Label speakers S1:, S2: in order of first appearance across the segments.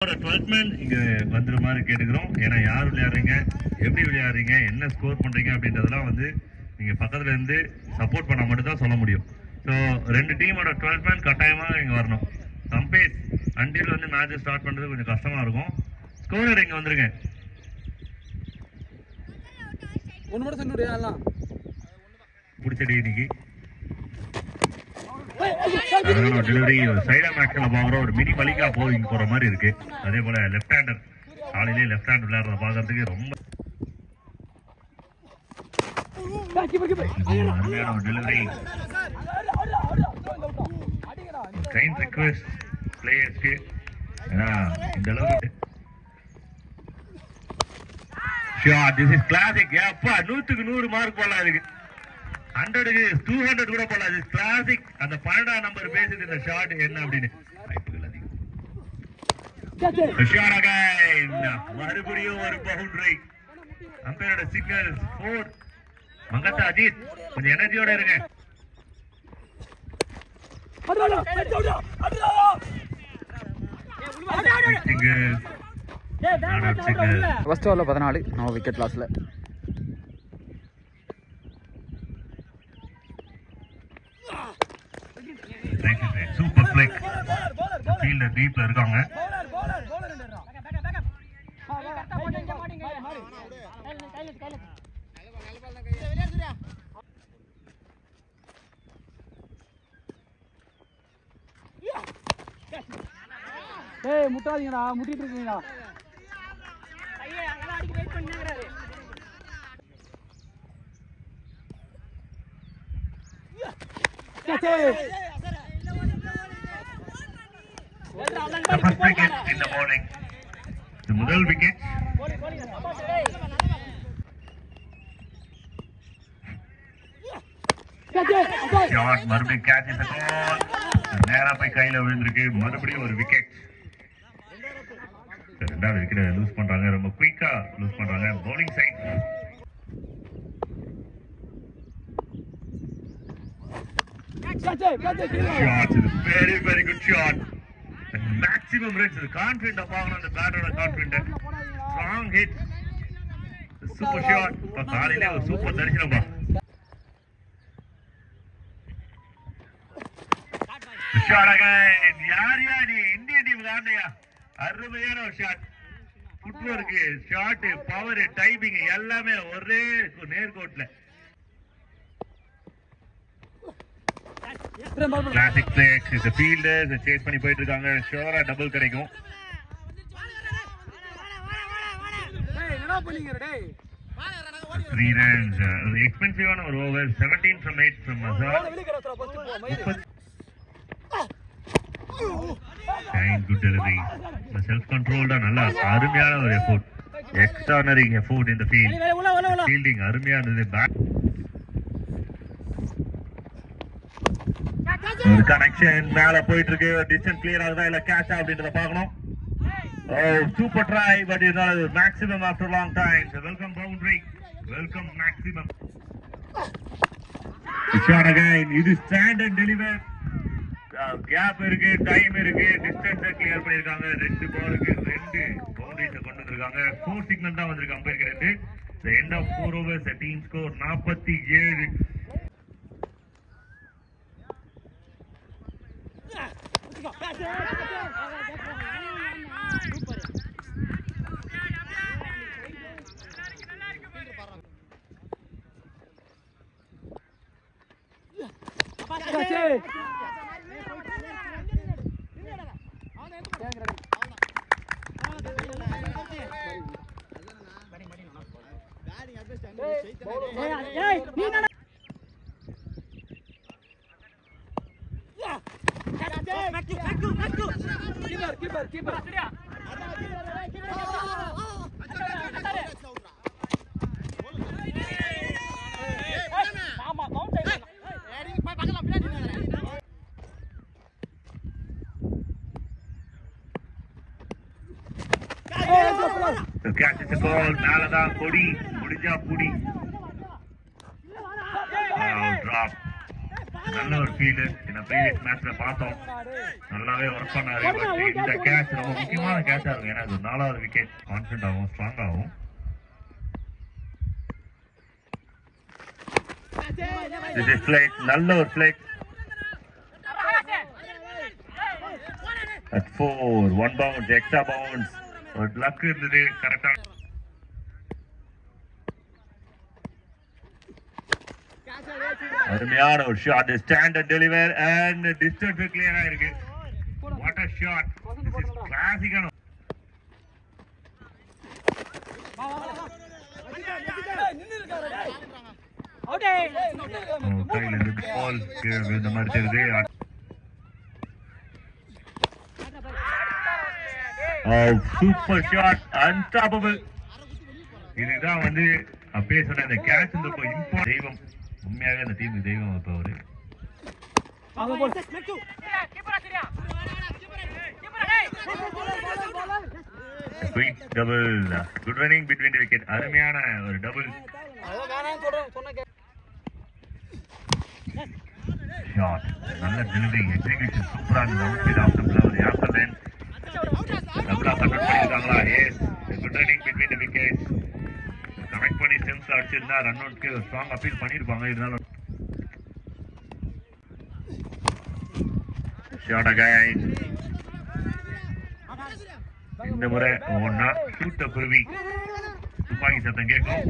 S1: 12th man இங்க வந்துற மாதிரி கேட்டுக்கிறோம். ஏன்னா யார் விளையாடுறீங்க, எப்படி விளையாடுறீங்க, என்ன ஸ்கோர் பண்றீங்க அப்படின்றதெல்லாம் வந்து நீங்க பக்கத்துல இருந்து சப்போர்ட் பண்ண மட்டும் தான் சொல்ல முடியும். ஸோ 2 டீமோட 12th மேன் கட்டாயமா இங்க வரணும். கம்பேஸ் அண்டில் வந்து மேட்ச் ஸ்டார்ட் பண்றது கொஞ்சம் கஷ்டமா இருக்கும். ஸ்கோரர் இங்க வந்துருங்க. பிடிச்சடி இன்னைக்கு டெலிவரி சைடா மேக்ஸ்ல பாக்குற ஒரு மினி மலிகா போயிங் போற மாதிரி இருக்கு. அதே போல லெஃப்ட் ஹேண்டர் காலையிலே லெஃப்ட் ஹேண்ட் விளையாடுறத பாக்குறதுக்கு ரொம்ப அருமையான ஒரு டெலிவரி. கைண்ட் ரிக்வெஸ்ட் பிளேயர்ஸ்க்கு, ஏன்னா இந்த அளவுக்கு ஷாட். This is classic. அப்பா 100க்கு 100 மார்க் போடலாம். இருக்கு 100க்கு 200 கூட போடலாம். இது கிளாசிக். அந்த 12ஆம் நம்பர் பேசுது இந்த ஷாட் என்ன அப்படின்னு. வாய்ப்புகள் அதிகம். மறுபடியும் ஒரு பவுண்டரி. அம்பையரோட சிக்னல் 4. மங்கத்தா அஜித் கொஞ்சம் எனர்ஜியோட இருங்க.
S2: ஃபர்ஸ்ட் ஓவர்ல 14 நோ விக்கெட் லாஸ்ல.
S1: Super play. ஃபீல்டர் டீப்ல இருக்காங்க.
S2: ஏய் முட்டாதீங்கடா, முட்டிட்டு இருக்கீங்கடா.
S1: The first wicket in the morning. The முதல் wicket. Shot மறுபடியும் catch is a goal. நேரா போய் கையில விழுந்திருக்கு. மறுபடியும் ஒரு wicket. ரெண்டாவது விக்கெட் லூஸ் பண்றாங்க. ரொம்ப குயிக்கா லூஸ் பண்றாங்க. bowling side. Shot is a very very good shot. Maximum runs. Confident of the batter confident. Strong hit. Super shot. காலையிலே ஒரு சூப்பர் தரிசனப்பா. Shot again. யார் நீ இந்திய டீம் காண்டையா? அருமையான ஒரு shot. Footwork, shot, power, timing எல்லாமே ஒரே நேர்கோட்ல. கிளாசிக் பிளேக்ஸ். இந்த ஃபீல்டர்ஸ் சேஸ் பண்ணி போயிட்டு இருக்காங்க. ஷோரா டபுள் கிடைக்கும். Three runs. எக்ஸ்பென்சிவான ஒரு over. 17 from 8 from Azhar. Good delivery. Self controlled நல்லா அருமையான ஒரு effort. Extraordinary effort in the field. Fielding அருமையானது. பேக் கனெக்ஷன் மேல போயிட்டு இருக்கு. டிஸ்டன்ஸ் கிளியர் ஆகுதா இல்ல கேட்ச் அப்படின்றத பார்க்கணும். Super try but it not maximum after long time. Welcome boundary. Welcome maximum. Shot again. இது ஸ்டாண்டர்ட் டெலிவர். கேப் இருக்கு, டைம் இருக்கு, டிஸ்டன்ஸ் கிளியர் பண்ணிருக்காங்க. 2 பாலுக்கு 2 பவுண்டரிஸ் கொண்டு வந்திருக்காங்க. 4 சிக்னல் தான் வந்திருக்கு அம்பையர் கிட்ட. The end of 4 overs, the team score 47. Catch is a goal. Nalada Kodi. Mudija Pudi. Drop. நல்ல ஒரு ஃபீல். ஏன்னா ப்ரீவியஸ் மேட்ச்ல பார்த்தோம் நல்லாவே ஒர்க் பண்ணாரு. பட் இந்த கேட்ச் ரொம்ப முக்கியமான கேட்சா இருக்கும். ஏன்னா அது 4வது விக்கெட். கான்ஃபிடென்ட் ஆகும், ஸ்ட்ராங் ஆகும். This is flight. நல்ல ஒரு flight. At 4, 1 bounce, extra bounce. ஒரு luck இருந்தது கரெக்டா. அருமையான ஒரு shot. Stand and deliver and distance கிளியரா இருக்கு. What a shot. This is classic. கையில இருந்து பால் இந்த மாதிரி தெரியுது. Super shot, unstoppable. இதுதான் வந்து அப்பயே சொன்ன இந்த கேட்ச் வந்து இப்போ இம்பார்ட். தெய்வம், உண்மையாவே அந்த டீமுக்கு தெய்வம் இப்போ அவரு. Quick double, good running between the wicket. அருமையான ஒரு டபுள் ஷாட். நல்ல டெலிவரி, எக்ஸிகியூஷன் சூப்பரா இருந்தது. Outside off the player yorker length டபுளா கன்வெர்ட் பண்ணிருக்காங்களா? Yes, good running between the wicket. Connect பண்ணி ஸ்டெம்ஸ் அடிச்சிருந்தா ரன் அவுட்க்கு ஸ்ட்ராங் அப்பீல் பண்ணிருப்பாங்க. இருந்தாலும் ஷாட் அகைன். இந்த முறை ஒன்னா ஷூட் குருவி துப்பாக்கி சத்தம் கேட்கும்.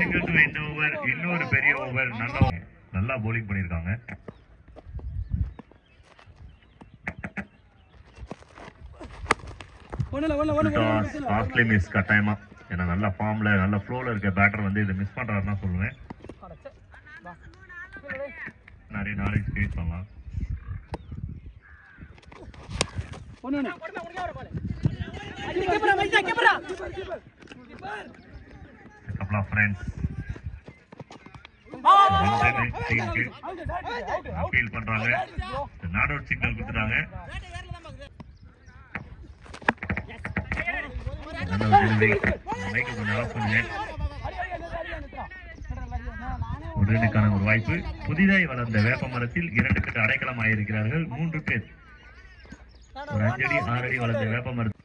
S1: Single to end over. இன்னொரு பெரிய ஓவர். நல்லா bowling பண்ணிருக்காங்க. காஸ்ட்லி மிஸ் கட்டாயமா. ஏன்னா நல்ல ஃபார்ம்ல நல்ல ஃப்ளோல இருக்க பேட்டர் வந்து இதை மிஸ் பண்றாருன்னா சொல்லுவேன். நிறைய நாலேஜ் கிரியேட் பண்ணலாம். couple of friends டீமுக்கு ஃபீல் பண்றாங்க. நாட் அவுட் சிக்னல் கொடுத்துட்டாங்க. உடனுக்கான ஒரு வாய்ப்பு. புதிதாய் வளர்ந்த வேப்ப மரத்தில் 2 கட்டு அடைக்கலம் ஆயிருக்கிறார்கள் 3 பேர். ஒரு 5 அடி 6 அடி வளர்ந்த வேப்ப மரத்தில்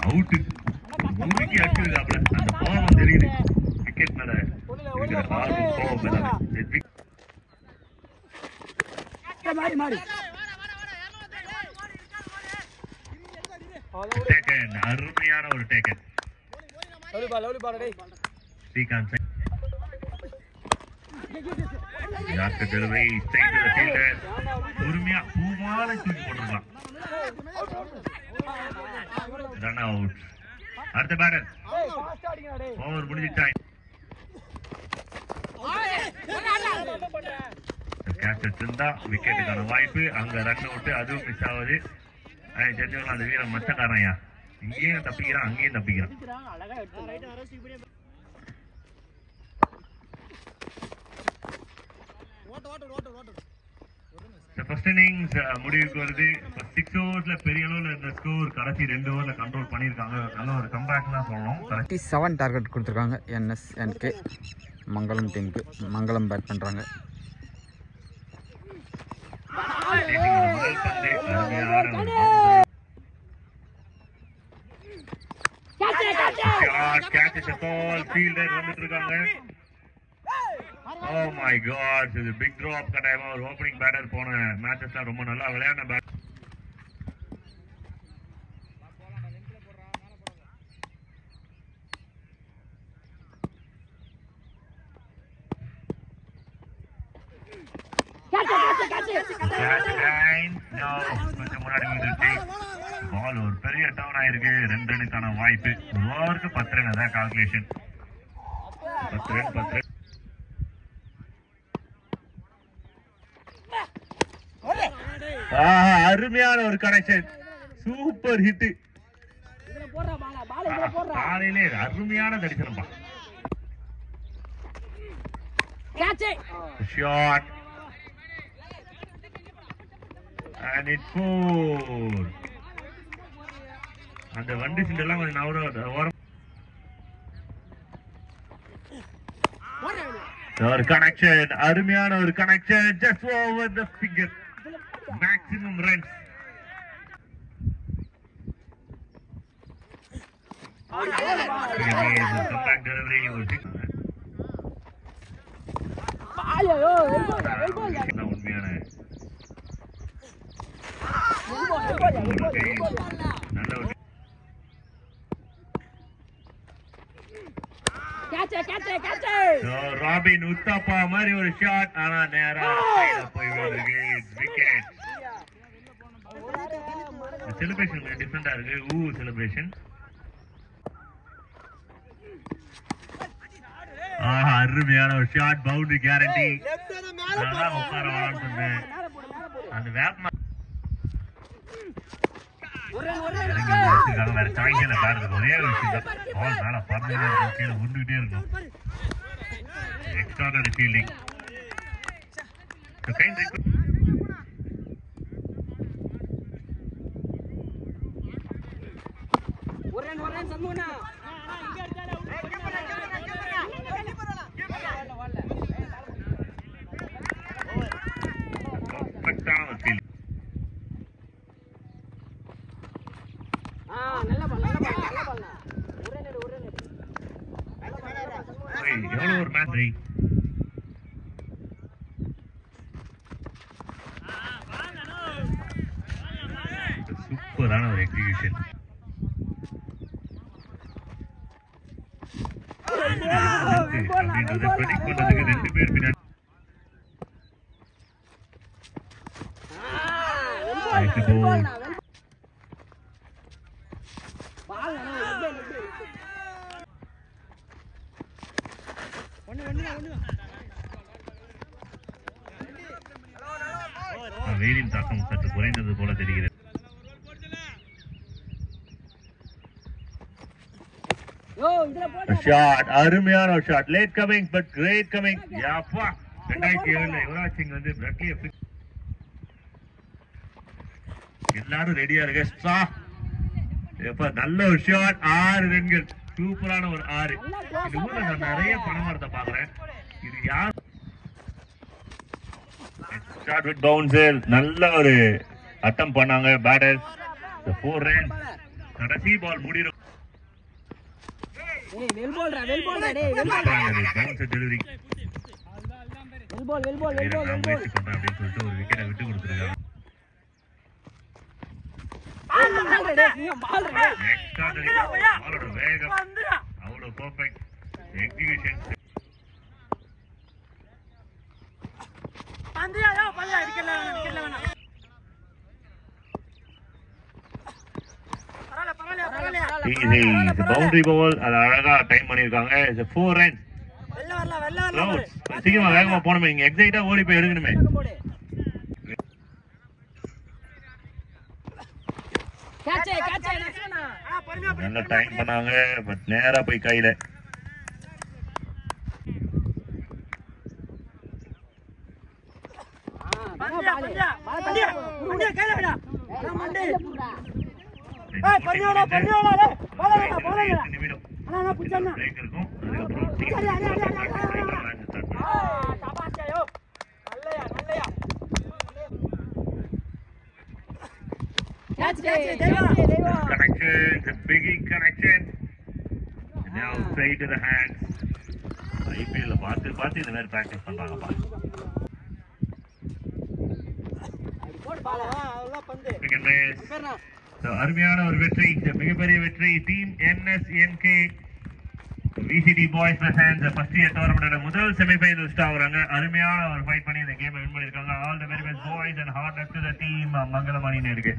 S1: அவுட். மூவிக்கு அடிச்சிருக்காப்ல. அந்த கோபம் தெரியுது. விக்கெட் மேல இருக்கிற ஆர்வம், கோபம் மேல. டேக்கன், அருமையான ஒரு டேக்கன். ஸ்ரீகாந்த் யாருக்கு delivery straight to the fielder. பொறுமையா பூமால தூக்கி போட்டுறலாம். Run out. அடுத்த பேட்டர். ஓவர் முடிஞ்சிட்டா. கேட்ச் எடுத்திருந்தா விக்கெட்டுக்கான வாய்ப்பு. அங்க ரன் அவுட். அதுவும் மிஸ் ஆகுது. தெரிஞ்சவங்க அந்த வீரன் மச்சக்காரன்யா. இங்கேயும் தப்பிக்கிறான், அங்கேயும் தப்பிக்கிறான். ஃபர்ஸ்ட் இன்னிங்ஸ் முடிவுக்கு வருது. 6 ஓவர்ஸ்ல பெரிய அளவுல இந்த ஸ்கோர் கடைசி 2 ஓவர்ல கண்ட்ரோல் பண்ணிருக்காங்க. நல்ல ஒரு கம்பேக் தான் சொல்லணும்.
S2: 37 டார்கெட் கொடுத்துருக்காங்க NSNK மங்களம் டீமுக்கு. மங்களம் பேட் பண்றாங்க. ஃபீல்டர் வந்துட்டு இருக்காங்க. Oh my god, this is a big drop. கட்டாயமா ஒரு ஓப்பனிங் பேட்டர் போன மேட்சஸ்ல ரொம்ப நல்லா விளையாடின பேட். கொஞ்சம் முன்னாடி வந்துருச்சு. பால் ஒரு பெரிய டவுன் ஆயிருக்கு. 2 ரன்னுக்கான வாய்ப்பு. ஓவருக்கு 10 ரன் அதான் கால்குலேஷன். 10 run 10 run. அருமையான ஒரு கனெக்ஷன். Super hit. காலையிலே அருமையான தரிசனம்பா. ஷாட். and it's 4. அந்த வண்டி சிண்டெல்லாம் கொஞ்சம் ஓரம் ஒரு கனெக்ஷன், அருமையான ஒரு connection, just over the finger, maximum runs. Comeback delivery ஒரு உண்மையான நல்ல ஒரு ராபின் உத்தாப்பா மாதிரி ஒரு ஷாட், ஆனா நேரா போய் விழுது. விக்கெட். செலிப்ரேஷன் டிஃபரெண்டா இருக்கு. செலிப்ரேஷன். அருமையான ஒரு ஷாட், பவுண்டரி கேரண்டி. உட்கார விளாண்டு அந்த வேப்ப வேற சாய்ஸ்ல பாருங்க. ஒரே ஒரு விஷயம் தான், பால் மேல பறந்துட்டே இருக்கும், கீழே உருண்டுகிட்டே இருக்கும். Extraordinary fielding. பர்ஃபெக்ட்டான ஒரு ஃபீல்டிங். எவ்வளவு ஒரு மேட்ச். சூப்பரான ஒரு எக்ஸிகியூஷன். அப்படின்றத ப்ரெடிக்ட் பண்றதுக்கு 2 பேர் பின்னாடி. வெயிலின் தாக்கம் சற்று குறைந்தது போல தெரிகிறது. அருமையான ஒரு shot, late coming but great coming. 2007 Yuvraj Singh வந்து பிராட்லியை எல்லாரும் ரெடியா இருக்க. நல்ல ஒரு ஷாட், 6 ரன்கள். சூப்பரான ஒரு 6. இந்த ஊர்ல நான் நிறைய பணமரத்தை பாக்குறேன். இது யார் ஷாட் வித் பவுன்சர். நல்ல ஒரு அட்டம் பண்ணாங்க பேட்டர்ஸ். 4 ரன்ஸ். கடைசி பால் முடிரும். Bouncer delivery. முயற்சி பண்றேன் அப்படின்னு சொல்லிட்டு ஒரு விக்கெட்டை விட்டு கொடுத்துருக்காங்க. வேகம் அவ்வளவு பெர்ஃபெக்ட் எக்ஸிகியூஷன். பவுண்டரி பால், அது அழகா டைம் பண்ணிருக்காங்க. 4 ரன்ஸ். சீக்கிரமா வேகமா போனமே, நீங்க எக்ஸைட்டா ஓடி போய் எடுக்கணுமே. நல்ல டைம் பண்ணாங்க, பட் நேரா போய் கையில. Connection, the biggie connection. Now straight to the hands. IPL பார்த்து இந்த மாதிரி பிராக்டிஸ் பண்றாங்கப்பா. அருமையான ஒரு வெற்றி, மிகப்பெரிய வெற்றி. Team NSNK VCT Boys Hands first year டோர்னமெண்டோட முதல் செமிஃபைனலிஸ்டா வராங்க. அருமையான ஒரு ஃபைட் பண்ணி இந்த கேமை வின் பண்ணிருக்காங்க. All the very best boys and hard luck to the team. மங்களமணி இருக்கு.